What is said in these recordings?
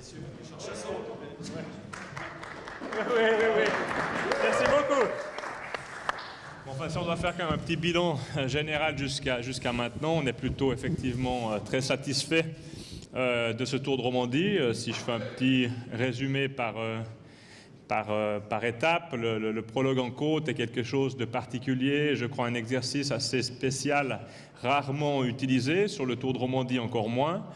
Oui. Merci beaucoup. Bon, enfin, si on doit faire quand même un petit bilan général jusqu'à maintenant, on est plutôt effectivement très satisfait de ce Tour de Romandie. Si je fais un petit résumé par étape, le prologue en côte est quelque chose de particulier, je crois un exercice assez spécial, rarement utilisé, sur le Tour de Romandie encore moins.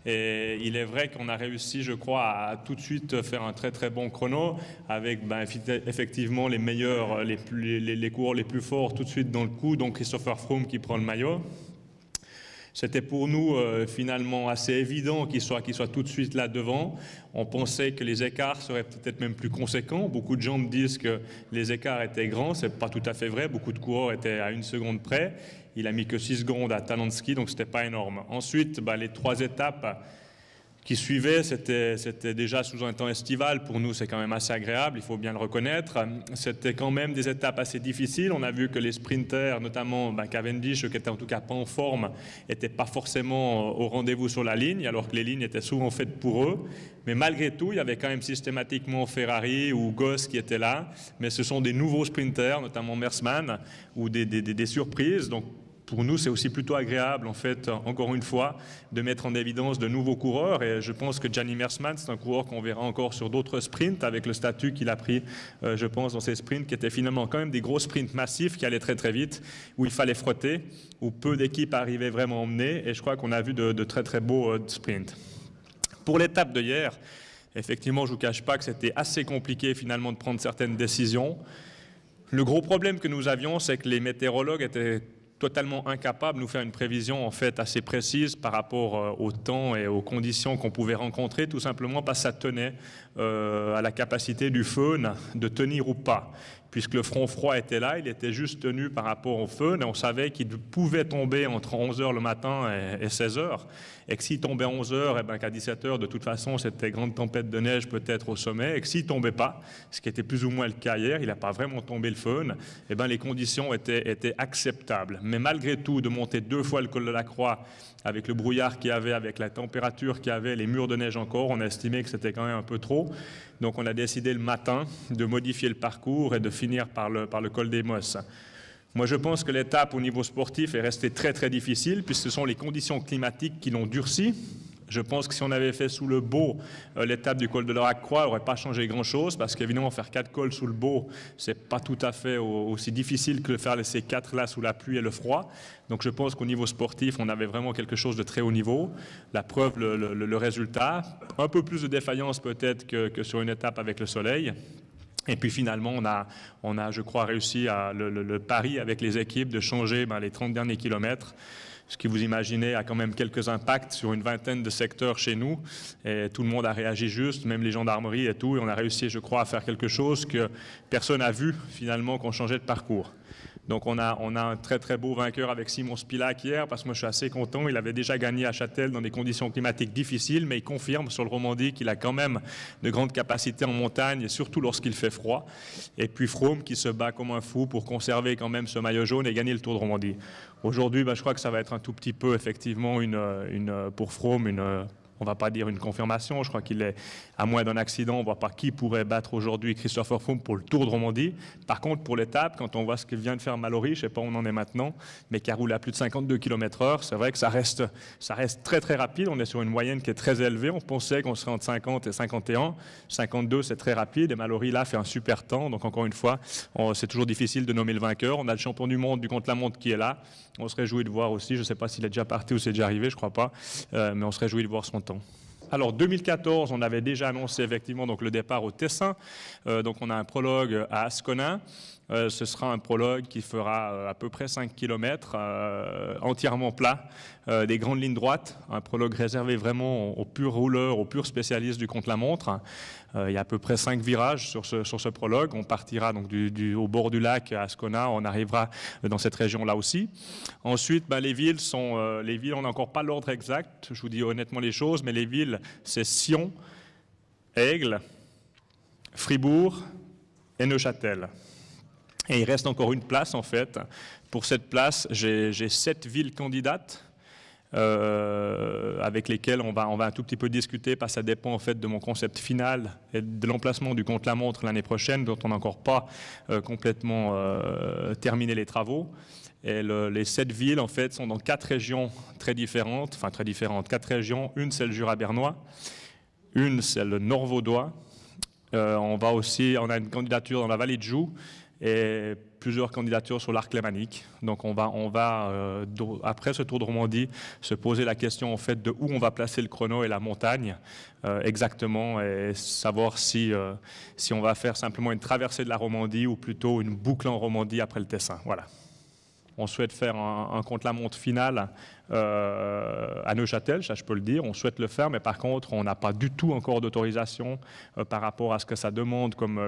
Et il est vrai qu'on a réussi, je crois, à tout de suite faire un très très bon chrono avec effectivement les meilleurs, les coureurs les plus forts tout de suite dans le coup, donc Christopher Froome qui prend le maillot. C'était pour nous finalement assez évident qu'il soit tout de suite là devant. On pensait que les écarts seraient peut-être même plus conséquents. Beaucoup de gens me disent que les écarts étaient grands. Ce n'est pas tout à fait vrai. Beaucoup de coureurs étaient à 1 seconde près. Il a mis que 6 secondes à Talansky, donc ce n'était pas énorme. Ensuite, les 3 étapes qui suivaient, c'était déjà sous un temps estival. Pour nous, c'est quand même assez agréable, il faut bien le reconnaître. C'était quand même des étapes assez difficiles. On a vu que les sprinters, notamment Cavendish, qui était en tout cas pas en forme, n'étaient pas forcément au rendez-vous sur la ligne, alors que les lignes étaient souvent faites pour eux. Mais malgré tout, il y avait quand même systématiquement Ferrari ou Goss qui étaient là. Mais ce sont des nouveaux sprinters, notamment Mersman, ou des surprises. Donc, pour nous, c'est aussi plutôt agréable, en fait, encore une fois, de mettre en évidence de nouveaux coureurs. Et je pense que Gianni Mersman, c'est un coureur qu'on verra encore sur d'autres sprints, avec le statut qu'il a pris, je pense, dans ces sprints, qui étaient finalement quand même des gros sprints massifs qui allaient très très vite, où il fallait frotter, où peu d'équipes arrivaient vraiment à emmener. Et je crois qu'on a vu de très très beaux sprints. Pour l'étape de hier, effectivement, je ne vous cache pas que c'était assez compliqué finalement de prendre certaines décisions. Le gros problème que nous avions, c'est que les météorologues étaient totalement incapable de nous faire une prévision en fait assez précise par rapport au temps et aux conditions qu'on pouvait rencontrer, tout simplement parce que ça tenait à la capacité du faune de tenir ou pas. Puisque le front froid était là, il était juste tenu par rapport au faune et on savait qu'il pouvait tomber entre 11h le matin et 16h. Et que s'il tombait à 11h, qu'à 17h, de toute façon, c'était grande tempête de neige peut-être au sommet. Et que s'il ne tombait pas, ce qui était plus ou moins le cas hier, il n'a pas vraiment tombé le faune, les conditions étaient acceptables. Mais malgré tout, de monter 2 fois le col de la Croix avec le brouillard qu'il y avait, avec la température qu'il y avait, les murs de neige encore, on a estimé que c'était quand même un peu trop. Donc on a décidé le matin de modifier le parcours et de finir par le col des Mosses. Moi, je pense que l'étape au niveau sportif est restée très très difficile puisque ce sont les conditions climatiques qui l'ont durci. Je pense que si on avait fait sous le beau l'étape du col de la Croix, elle n'aurait pas changé grand-chose parce qu'évidemment, faire 4 cols sous le beau, ce n'est pas tout à fait aussi difficile que de faire ces 4 là sous la pluie et le froid. Donc je pense qu'au niveau sportif, on avait vraiment quelque chose de très haut niveau. La preuve, le résultat, un peu plus de défaillance peut-être que sur une étape avec le soleil. Et puis finalement, on a, je crois, réussi le pari avec les équipes de changer les 30 derniers kilomètres. Ce que vous imaginez a quand même quelques impacts sur une vingtaine de secteurs chez nous. Et tout le monde a réagi juste, même les gendarmeries et tout. Et on a réussi, je crois, à faire quelque chose que personne n'a vu finalement qu'on changeait de parcours. Donc on a un très très beau vainqueur avec Simon Spilak hier, parce que moi je suis assez content. Il avait déjà gagné à Châtel dans des conditions climatiques difficiles, mais il confirme sur le Romandie qu'il a quand même de grandes capacités en montagne, et surtout lorsqu'il fait froid. Et puis Froome qui se bat comme un fou pour conserver quand même ce maillot jaune et gagner le Tour de Romandie. Aujourd'hui, je crois que ça va être un tout petit peu effectivement pour Froome on ne va pas dire une confirmation, je crois qu'il est, à moins d'un accident, on ne voit pas qui pourrait battre aujourd'hui Christopher Froome pour le Tour de Romandie. Par contre, pour l'étape, quand on voit ce que vient de faire Mallory, je ne sais pas où on en est maintenant, mais qui a roulé à plus de 52 km/h, c'est vrai que ça reste très très rapide, on est sur une moyenne qui est très élevée, on pensait qu'on serait entre 50 et 51, 52 c'est très rapide, et Mallory là fait un super temps, donc encore une fois, c'est toujours difficile de nommer le vainqueur, on a le champion du monde du contre-la-montre qui est là, on se réjouit de voir aussi, je ne sais pas s'il est déjà parti ou c'est déjà arrivé, je ne crois pas, mais on se réjouit de voir son temps. Alors 2014, on avait déjà annoncé effectivement donc, le départ au Tessin. Donc on a un prologue à Ascona. Ce sera un prologue qui fera à peu près 5 km, entièrement plat, des grandes lignes droites, un prologue réservé vraiment aux purs rouleurs, aux purs spécialistes du contre-la-montre. Il y a à peu près 5 virages sur ce prologue. On partira donc au bord du lac à Ascona, on arrivera dans cette région-là aussi. Ensuite, les villes, on n'a encore pas l'ordre exact, je vous dis honnêtement les choses, mais les villes, c'est Sion, Aigle, Fribourg et Neuchâtel. Et il reste encore une place, en fait. Pour cette place, j'ai 7 villes candidates. avec lesquels on va un tout petit peu discuter, parce que ça dépend en fait de mon concept final et de l'emplacement du contre-la-montre l'année prochaine, dont on n'a encore pas complètement terminé les travaux. Et les 7 villes, en fait, sont dans 4 régions très différentes, 4 régions. Une, c'est le Jura bernois. Une, c'est le Nord vaudois. On a une candidature dans la vallée de Joux et plusieurs candidatures sur l'arc lémanique. Donc on va après ce tour de Romandie, se poser la question en fait de où on va placer le chrono et la montagne exactement, et savoir si on va faire simplement une traversée de la Romandie ou plutôt une boucle en Romandie après le Tessin. Voilà. On souhaite faire un contre-la-montre final à Neuchâtel, ça je peux le dire, on souhaite le faire, mais par contre on n'a pas du tout encore d'autorisation par rapport à ce que ça demande comme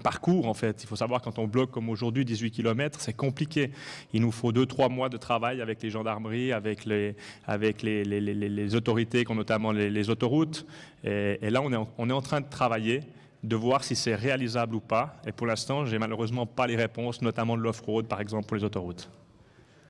parcours en fait. Il faut savoir, quand on bloque comme aujourd'hui 18 km, c'est compliqué. Il nous faut 2-3 mois de travail avec les gendarmeries, avec les autorités, notamment les autoroutes. Et là, on est en train de travailler, de voir si c'est réalisable ou pas. Et pour l'instant, j'ai malheureusement pas les réponses, notamment de l'off-road, par exemple, pour les autoroutes.